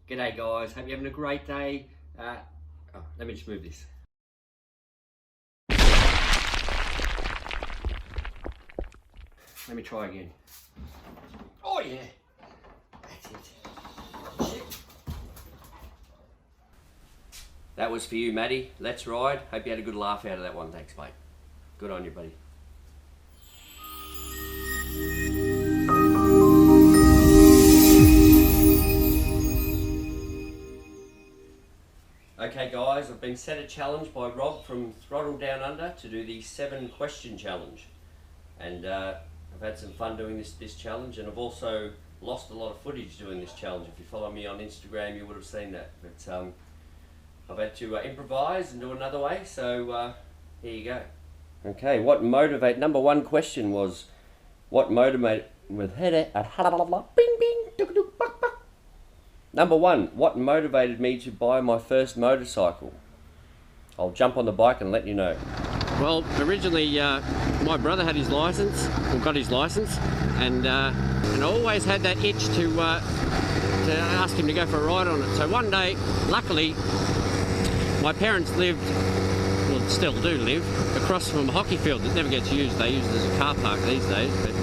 G'day guys, hope you're having a great day. Let me just move this. Let me try again. Oh yeah, that's it. Shit. That was for you, Maddie. Let's ride. Hope you had a good laugh out of that one. Thanks, mate. Good on you, buddy. Okay guys, I've been set a challenge by Rob from Throttledownunder to do the 7-question challenge. And I've had some fun doing this challenge, and I've also lost a lot of footage doing this challenge. If you follow me on Instagram, you would have seen that. But I've had to improvise and do it another way, so here you go. Okay, number one question was, what motivated Number one, what motivated me to buy my first motorcycle? I'll jump on the bike and let you know. Well, originally my brother had his license, or got his license, and I always had that itch to ask him to go for a ride on it. So one day, luckily, my parents lived, well still do live, across from a hockey field that never gets used. They use it as a car park these days. But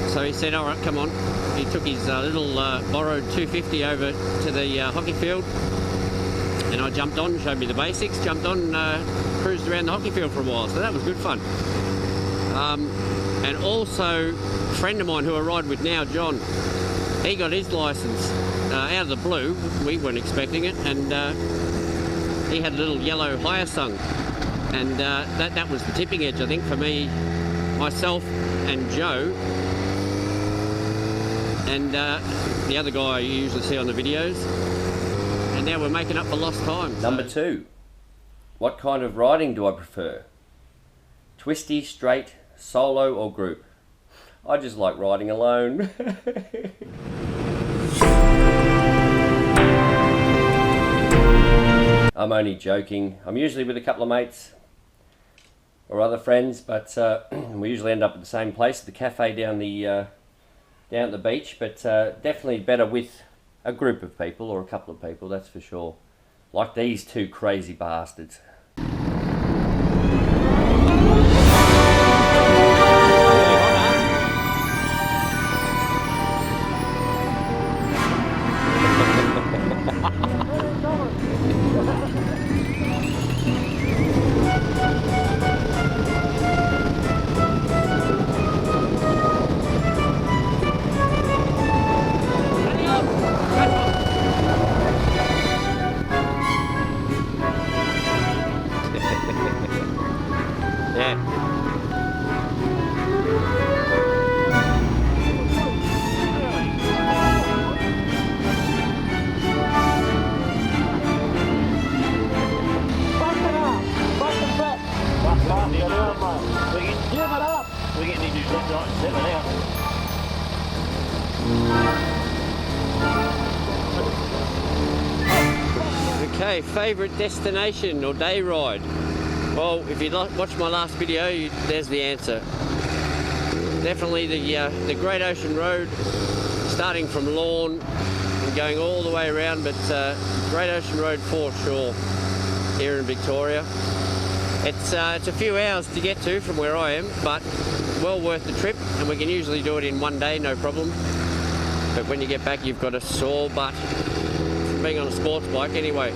so he said, all right, come on. He took his little borrowed 250 over to the hockey field, and I jumped on, showed me the basics, jumped on, cruised around the hockey field for a while, so that was good fun. And also, a friend of mine who I ride with now, John, he got his licence out of the blue. We weren't expecting it, and he had a little yellow Hyosung, and that was the tipping edge, I think, for me, myself and Joe, and the other guy you usually see on the videos, and now we're making up for lost time. Number two, what kind of riding do I prefer? Twisty, straight, solo or group? I just like riding alone. I'm only joking. I'm usually with a couple of mates or other friends, but we usually end up at the same place, the cafe down at the beach, but definitely better with a group of people or a couple of people, that's for sure. Like these two crazy bastards. Okay, favourite destination or day ride? Well, if you watched my last video, there's the answer. Definitely the Great Ocean Road, starting from Lorne and going all the way around, but Great Ocean Road for sure here in Victoria. It's a few hours to get to from where I am, but well worth the trip, and we can usually do it in one day, no problem. But when you get back, you've got a sore butt from being on a sports bike anyway.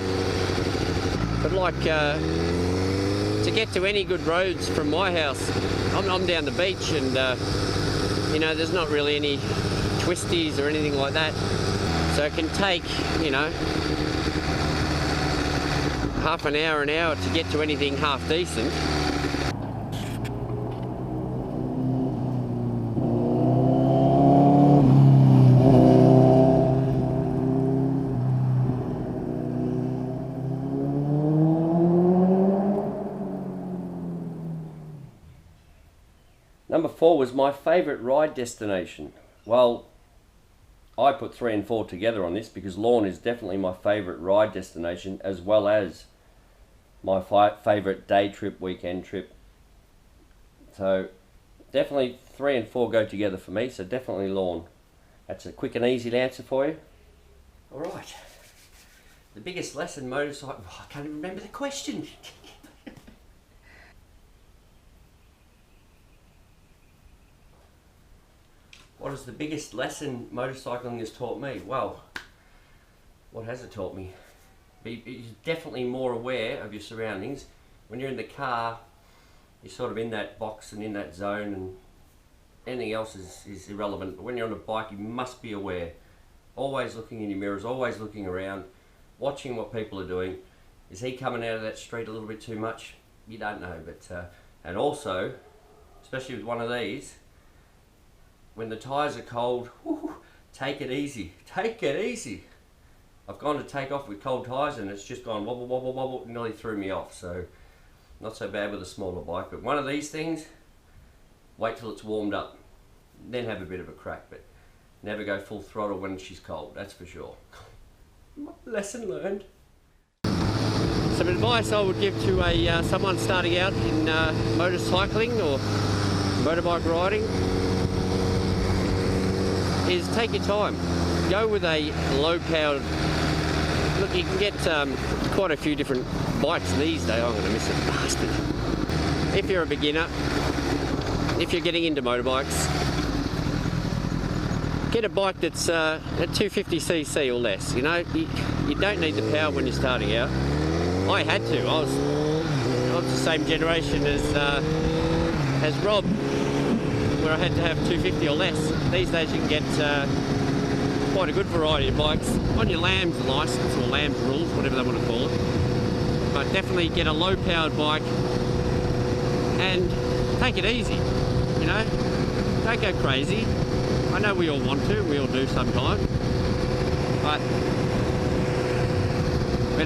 But like, to get to any good roads from my house, I'm down the beach, and you know, there's not really any twisties or anything like that. So it can take, you know, half an hour to get to anything half decent. Number 4 was my favourite ride destination. Well, I put 3 and 4 together on this because Lorne is definitely my favourite ride destination, as well as my favourite day trip, weekend trip. So definitely 3 and 4 go together for me, so definitely Lorne. That's a quick and easy answer for you. Alright. The biggest lesson motorcycle... Oh, I can't even remember the question. What is the biggest lesson motorcycling has taught me? Well, what has it taught me? Be definitely more aware of your surroundings. When you're in the car, you're sort of in that box and in that zone, and anything else is irrelevant. But when you're on a bike, you must be aware. Always looking in your mirrors, always looking around, watching what people are doing. Is he coming out of that street a little bit too much? You don't know. But and also, especially with one of these, when the tyres are cold, whoo, take it easy. Take it easy. I've gone to take off with cold tyres and it's just gone wobble, wobble, wobble, nearly threw me off. So, not so bad with a smaller bike. But one of these things, wait till it's warmed up, then have a bit of a crack. But never go full throttle when she's cold, that's for sure. Lesson learned. Some advice I would give to someone starting out in motorcycling or motorbike riding is take your time. Go with a low powered, look, you can get quite a few different bikes these days. I'm going to miss it, bastard. If you're a beginner, if you're getting into motorbikes, get a bike that's at 250cc or less. You know, you don't need the power when you're starting out. I had to. I was the same generation as Rob, where I had to have 250 or less. These days you can get quite a good variety of bikes on your lamb's license or lamb's rules, whatever they want to call it. But definitely get a low powered bike and take it easy, you know, don't go crazy. I know we all want to, we all do sometimes, but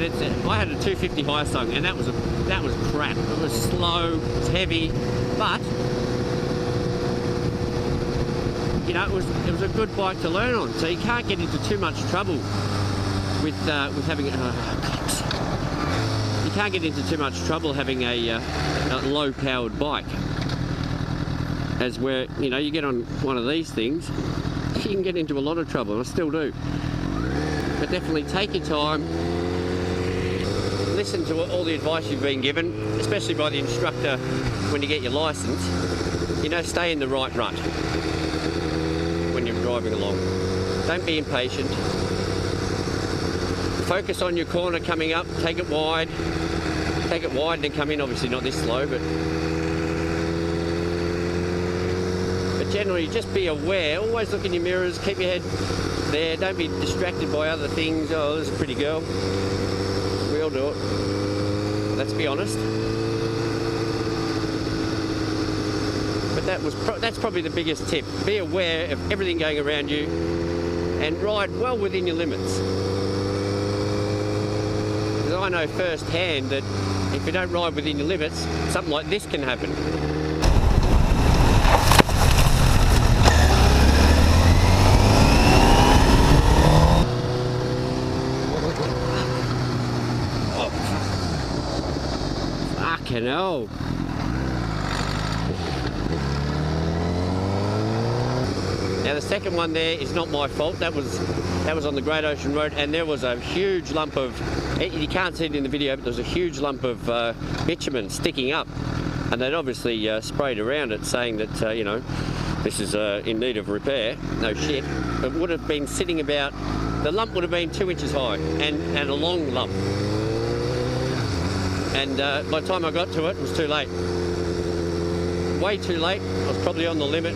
it's, I had a 250 Hyosung and that was crap. It was slow, it was heavy, but you know, it was a good bike to learn on. So you can't get into too much trouble with having you can't get into too much trouble having a low powered bike. As where, you know, you get on one of these things, you can get into a lot of trouble, and I still do. But definitely take your time, listen to all the advice you've been given, especially by the instructor when you get your license. You know, stay in the right rut when you're driving along. Don't be impatient. Focus on your corner coming up, take it wide, and then come in, obviously not this slow, but generally just be aware, always look in your mirrors, keep your head there, don't be distracted by other things. Oh, there's a pretty girl. We all do it. Let's be honest. But that's probably the biggest tip. Be aware of everything going around you and ride well within your limits. Because I know firsthand that if you don't ride within your limits, something like this can happen. Fucking hell. Now the second one there is not my fault. That was on the Great Ocean Road, and there was a huge lump of, you can't see it in the video, but there was a huge lump of bitumen sticking up, and they'd obviously sprayed around it saying that you know, this is in need of repair. No shit. It would have been sitting about, the lump would have been 2 inches high, and a long lump. And by the time I got to it, it was too late. Way too late. I was probably on the limit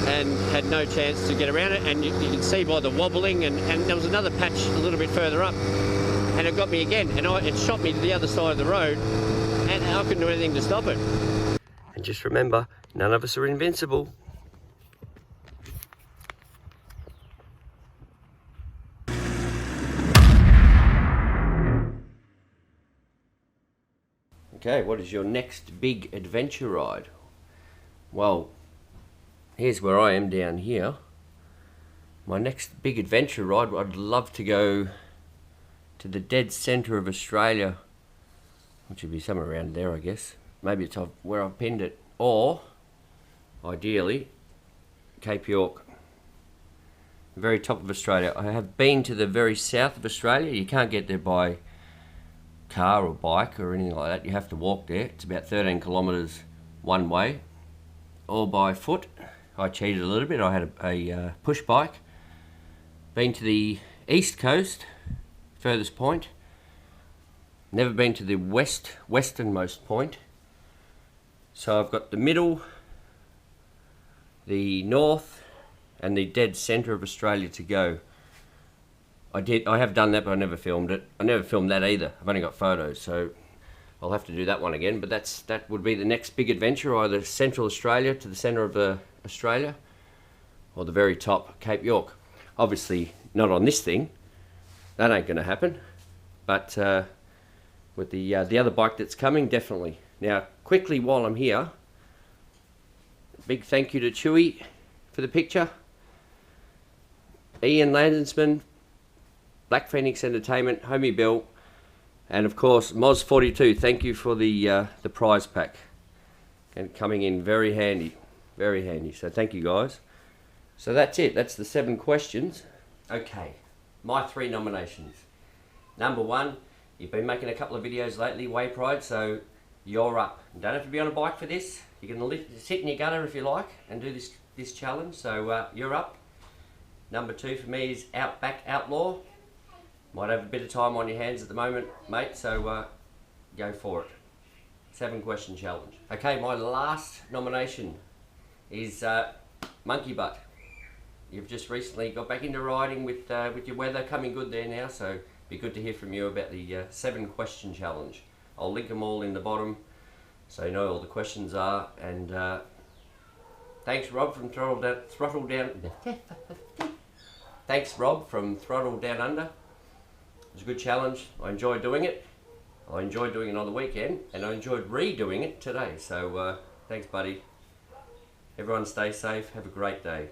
and had no chance to get around it. And you can see by the wobbling, and there was another patch a little bit further up, and it got me again. And it shot me to the other side of the road, and I couldn't do anything to stop it. And just remember, none of us are invincible. Okay, what is your next big adventure ride? Well, here's where I am down here. My next big adventure ride, I'd love to go to the dead centre of Australia, which would be somewhere around there, I guess. Maybe it's where I've pinned it. Or, ideally, Cape York. the very top of Australia. I have been to the very south of Australia. You can't get there by car or bike or anything like that. You have to walk there. It's about 13 kilometres one way, all by foot. I cheated a little bit. I had a push bike. Been to the east coast, furthest point. Never been to the westernmost point. So I've got the middle, the north, and the dead centre of Australia to go. I have done that, but I never filmed it. I never filmed that either. I've only got photos, so I'll have to do that one again. But that would be the next big adventure, either Central Australia to the centre of Australia, or the very top, Cape York. Obviously not on this thing. That ain't going to happen. But with the other bike that's coming, definitely. Now, quickly while I'm here, big thank you to Chewy for the picture. Ian Landsman, Black Phoenix Entertainment, Homie Bill, and of course Moz42. Thank you for the prize pack, and coming in very handy, very handy. So thank you guys. So that's it. That's the 7 questions. Okay, my 3 nominations. Number 1, you've been making a couple of videos lately, Weighpride, so you're up. You don't have to be on a bike for this. You can sit in your gutter if you like and do this challenge. So you're up. Number 2 for me is Outback Outlaw. Might have a bit of time on your hands at the moment, mate, so go for it. 7 question challenge. Okay, my last nomination is Monkeybutt. You've just recently got back into riding with your weather coming good there now, so it'd be good to hear from you about the 7 question challenge. I'll link them all in the bottom so you know all the questions are. And thanks Rob from Thanks Rob from Throttledownunder. It was a good challenge. I enjoyed doing it. I enjoyed doing it on the weekend, and I enjoyed redoing it today. So thanks buddy. Everyone stay safe. Have a great day.